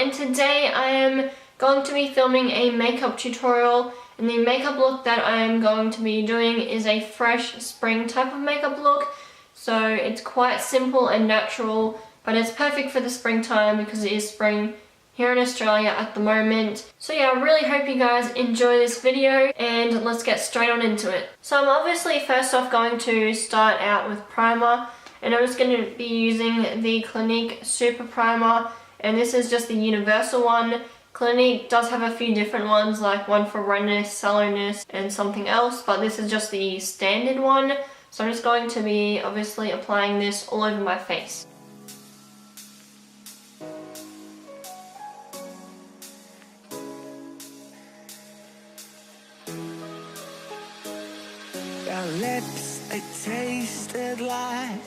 and today I am going to be filming a makeup tutorial, and the makeup look that I am going to be doing is a fresh spring type of makeup look. So it's quite simple and natural, but it's perfect for the springtime because it is spring here in Australia at the moment. So yeah, I really hope you guys enjoy this video, and let's get straight on into it. So I'm obviously first off going to start out with primer, and I'm just going to be using the Clinique Superprimer, and this is just the universal one. Clinique does have a few different ones, like one for redness, sallowness, and something else, but this is just the standard one. So I'm just going to be obviously applying this all over my face. Your lips, they tasted like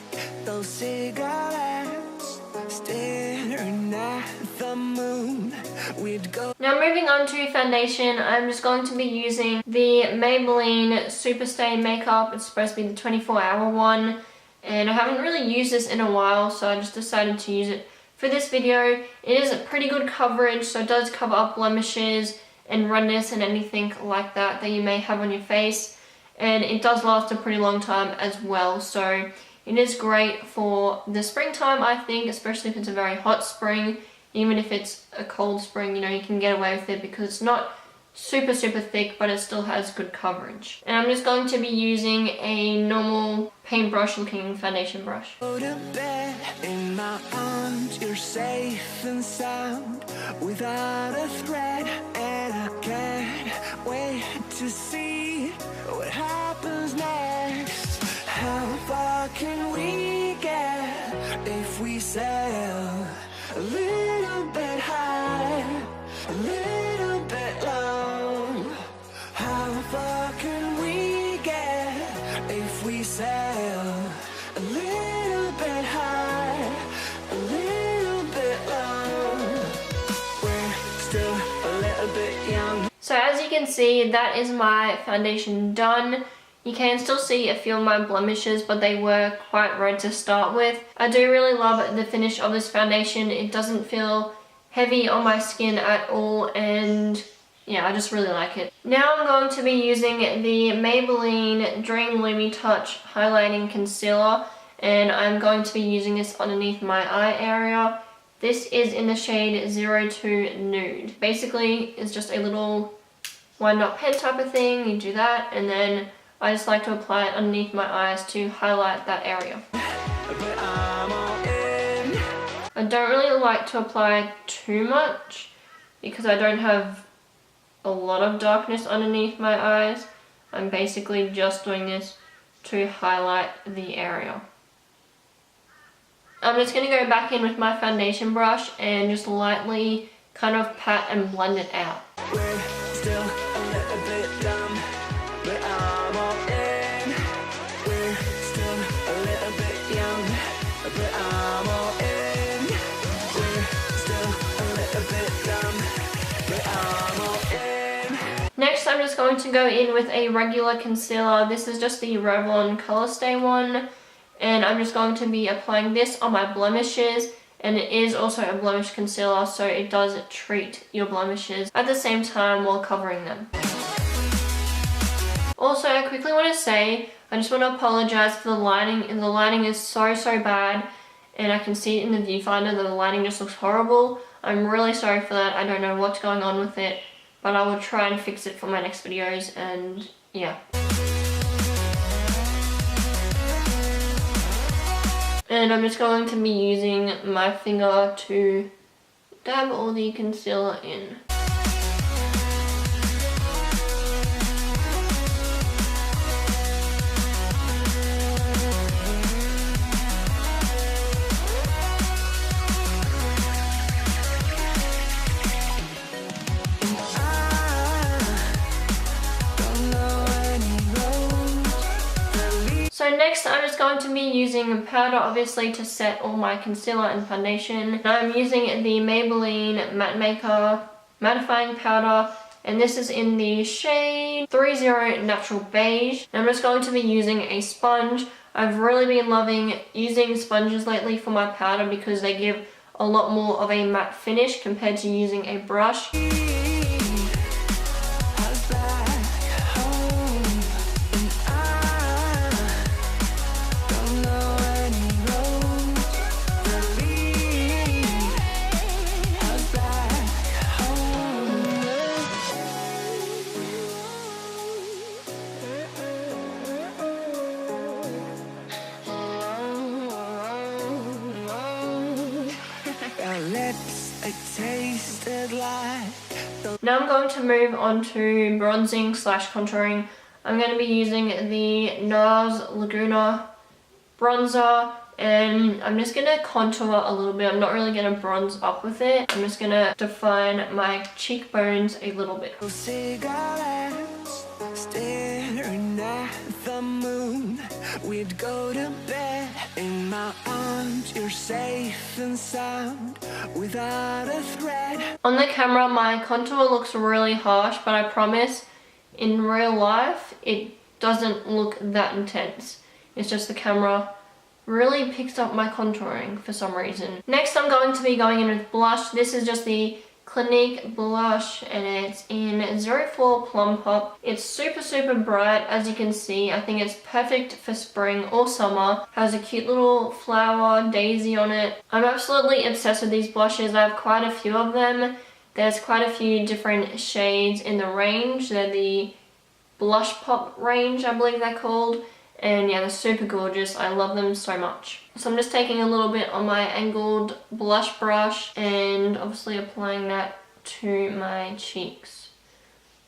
those cigarettes, staring at the moon. We'd go. Now moving on to foundation, I'm just going to be using the Maybelline Superstay makeup. It's supposed to be the 24-hour one, and I haven't really used this in a while, so I just decided to use it for this video. It is a pretty good coverage, so it does cover up blemishes and redness and anything like that that you may have on your face. And it does last a pretty long time as well, so it is great for the springtime, I think, especially if it's a very hot spring. Even if it's a cold spring, you know, you can get away with it because it's not super thick, but it still has good coverage. And I'm just going to be using a normal paintbrush looking foundation brush. Go to bed in my arms, you're safe and sound without a threat, and I can't wait to see what happens next. How far can we get if we sail a little bit high, a little bit low? How far can we get if we sail a little bit high, a little bit low? We're still a little bit young. So as you can see, that is my foundation done. You can still see a few of my blemishes, but they were quite red to start with. I do really love the finish of this foundation. It doesn't feel heavy on my skin at all, and yeah, I just really like it. Now I'm going to be using the Maybelline Dream Lumi Touch Highlighting Concealer, and I'm going to be using this underneath my eye area. This is in the shade 02 Nude. Basically, it's just a little wind-up pen type of thing. You do that, and then I just like to apply it underneath my eyes to highlight that area. I don't really like to apply too much because I don't have a lot of darkness underneath my eyes. I'm basically just doing this to highlight the area. I'm just going to go back in with my foundation brush and just lightly kind of pat and blend it out. We're still a little bit dumb, but I'm all in. We're still a little bit young, but I'm all in. We're still a little bit dumb, but I'm all in. Next, I'm just going to go in with a regular concealer. This is just the Revlon ColorStay one, and I'm just going to be applying this on my blemishes. And it is also a blemish concealer, so it does treat your blemishes at the same time while covering them. Also, I quickly want to say, I just want to apologize for the lighting. The lighting is so bad, and I can see it in the viewfinder that the lighting just looks horrible. I'm really sorry for that. I don't know what's going on with it, but I will try and fix it for my next videos, and yeah. And I'm just going to be using my finger to dab all the concealer in. So next I'm just going to be using powder obviously to set all my concealer and foundation. I'm using the Maybelline Matte Maker Mattifying Powder, and this is in the shade 30 Natural Beige. And I'm just going to be using a sponge. I've really been loving using sponges lately for my powder because they give a lot more of a matte finish compared to using a brush. Now I'm going to move on to bronzing / contouring. I'm going to be using the Nars Laguna bronzer, and I'm just going to contour a little bit. I'm not really going to bronze up with it. I'm just going to define my cheekbones a little bit. Cigarettes, staring at the moon. We'd go to bed in my arms. You're safe and sound without a thread. On the camera, my contour looks really harsh, but I promise in real life it doesn't look that intense. It's just the camera really picks up my contouring for some reason. Next, I'm going to be going in with blush. This is just the Clinique blush, and it's in 04 Plum Pop. It's super bright, as you can see. I think it's perfect for spring or summer. Has a cute little flower daisy on it. I'm absolutely obsessed with these blushes. I have quite a few of them. There's quite a few different shades in the range. They're the Blush Pop range, I believe they're called. And yeah, they're super gorgeous. I love them so much. So I'm just taking a little bit on my angled blush brush and obviously applying that to my cheeks.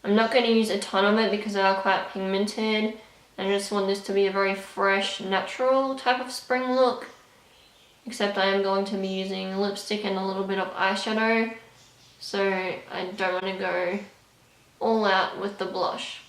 I'm not going to use a ton of it because they are quite pigmented. I just want this to be a very fresh, natural type of spring look. Except I am going to be using lipstick and a little bit of eyeshadow. So I don't want to go all out with the blush.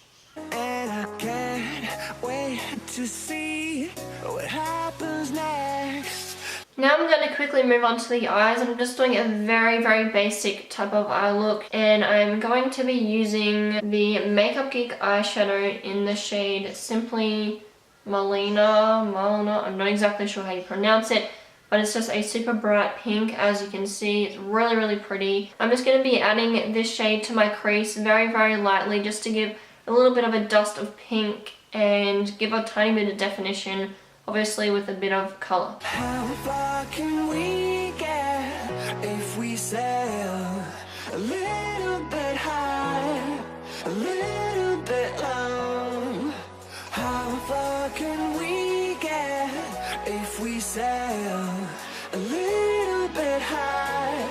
And I can't wait to see what happens next. Now I'm going to quickly move on to the eyes. I'm just doing a very basic type of eye look, and I'm going to be using the Makeup Geek eyeshadow in the shade Simply Marlena. I'm not exactly sure how you pronounce it, but it's just a super bright pink. As you can see, it's really pretty. I'm just going to be adding this shade to my crease very lightly, just to give a little bit of a dust of pink and give a tiny bit of definition, obviously with a bit of colour. How far can we get if we sail a little bit high, a little bit low? How far can we get if we sail a little bit high,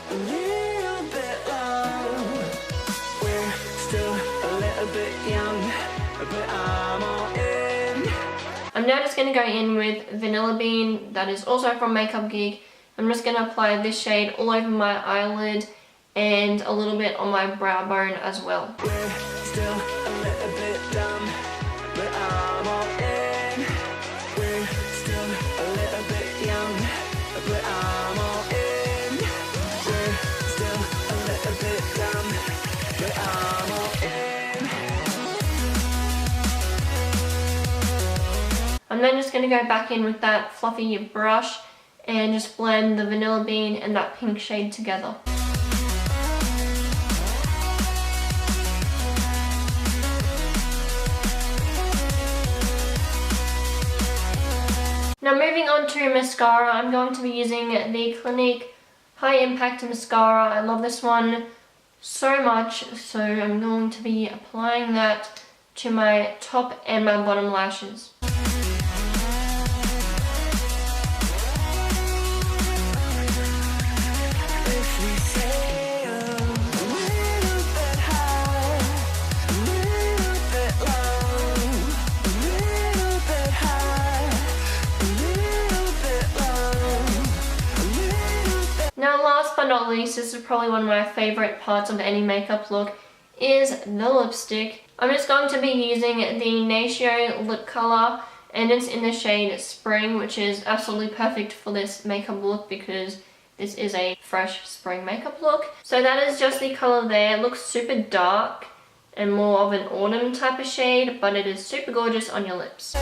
a little bit low? We're still a little bit young, but I'm all in. I'm now just going to go in with Vanilla Bean, that is also from Makeup Geek. I'm just going to apply this shade all over my eyelid and a little bit on my brow bone as well. We're still a little bit dumb, but I'm all in. We're still a little bit young, but I'm all in. We're still a little bit dumb, but I'm all in. I'm then just going to go back in with that fluffy brush and just blend the Vanilla Bean and that pink shade together. Now moving on to mascara, I'm going to be using the Clinique High Impact Mascara. I love this one so much, so I'm going to be applying that to my top and my bottom lashes. Now last but not least, this is probably one of my favourite parts of any makeup look, is the lipstick. I'm just going to be using the Natio lip colour, and it's in the shade Spring, which is absolutely perfect for this makeup look because this is a fresh spring makeup look. So that is just the colour there. It looks super dark and more of an autumn type of shade, but it is super gorgeous on your lips.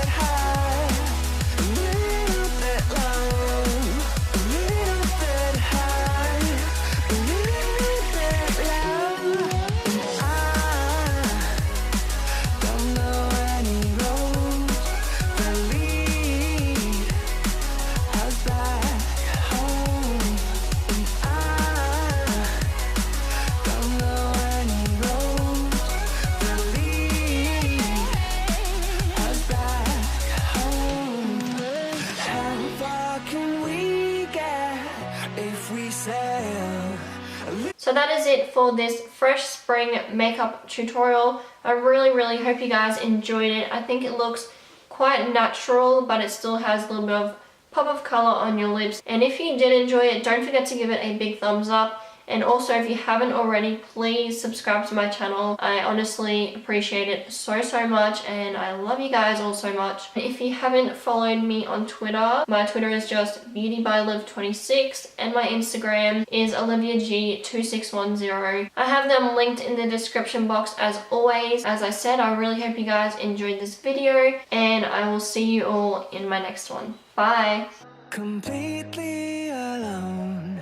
if we sail. So that is it for this fresh spring makeup tutorial. I really hope you guys enjoyed it. I think it looks quite natural, but it still has a little bit of pop of color on your lips. And if you did enjoy it, don't forget to give it a big thumbs up. And also, if you haven't already, please subscribe to my channel. I honestly appreciate it so much, and I love you guys all so much. If you haven't followed me on Twitter, my Twitter is just beautybyliv26, and my Instagram is oliviag2610. I have them linked in the description box as always. As I said, I really hope you guys enjoyed this video, and I will see you all in my next one. Bye! Completely alone.